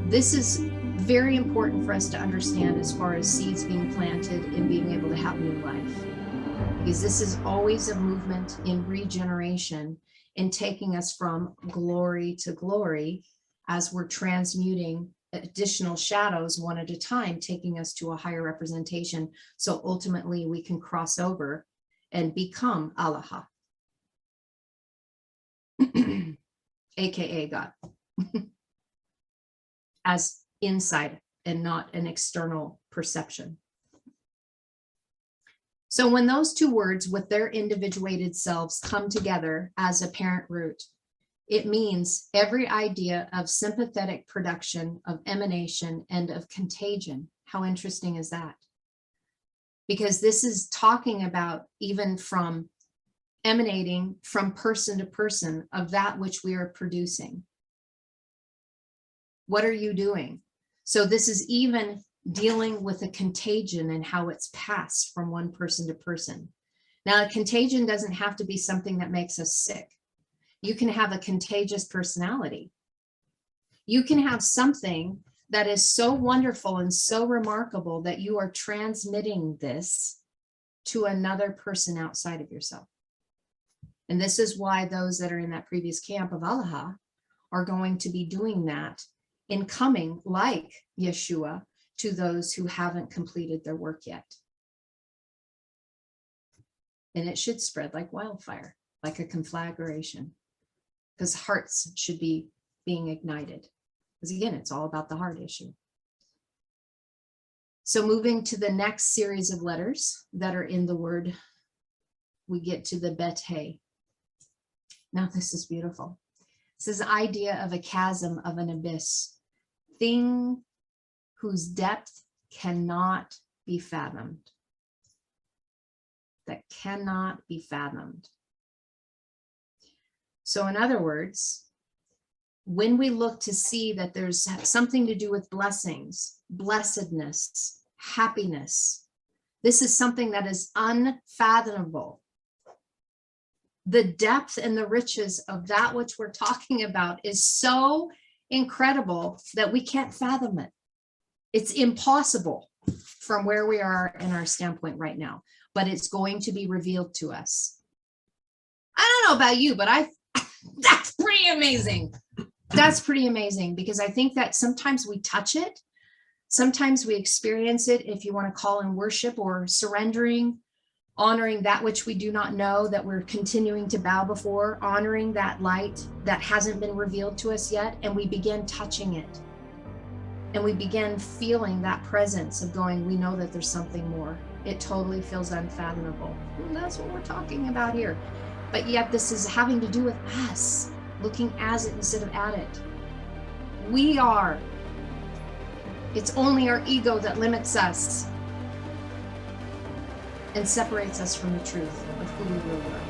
This is very important for us to understand as far as seeds being planted and being able to have new life, because this is always a movement in regeneration and taking us from glory to glory as we're transmuting additional shadows one at a time, taking us to a higher representation. So ultimately we can cross over and become Allah, AKA God, as inside and not an external perception. So when those two words with their individuated selves come together as a parent root, it means every idea of sympathetic production, of emanation, and of contagion. How interesting is that? Because this is talking about even from emanating from person to person of that which we are producing. What are you doing? So this is even dealing with a contagion and how it's passed from one person to person. Now, a contagion doesn't have to be something that makes us sick. You can have a contagious personality. You can have something that is so wonderful and so remarkable that you are transmitting this to another person outside of yourself. And this is why those that are in that previous camp of Allah are going to be doing that in coming like Yeshua to those who haven't completed their work yet. And it should spread like wildfire, like a conflagration, because hearts should be being ignited. Because again, it's all about the heart issue. So moving to the next series of letters that are in the word, we get to the Bet He. Now this is beautiful. This is the idea of a chasm, of an abyss, thing whose depth cannot be fathomed. That cannot be fathomed. So in other words, when we look to see that there's something to do with blessings, blessedness, happiness, this is something that is unfathomable. The depth and the riches of that which we're talking about is so incredible that we can't fathom it. It's impossible from where we are in our standpoint right now, but it's going to be revealed to us. I don't know about you, but that's pretty amazing. That's pretty amazing, because I think that sometimes we touch it. Sometimes we experience it, if you want to call in worship or surrendering, honoring that which we do not know, that we're continuing to bow before, honoring that light that hasn't been revealed to us yet, and we begin touching it. And we begin feeling that presence of going, we know that there's something more. It totally feels unfathomable. And that's what we're talking about here. But yet this is having to do with us, looking as it instead of at it. We are. It's only our ego that limits us and separates us from the truth of who we really are.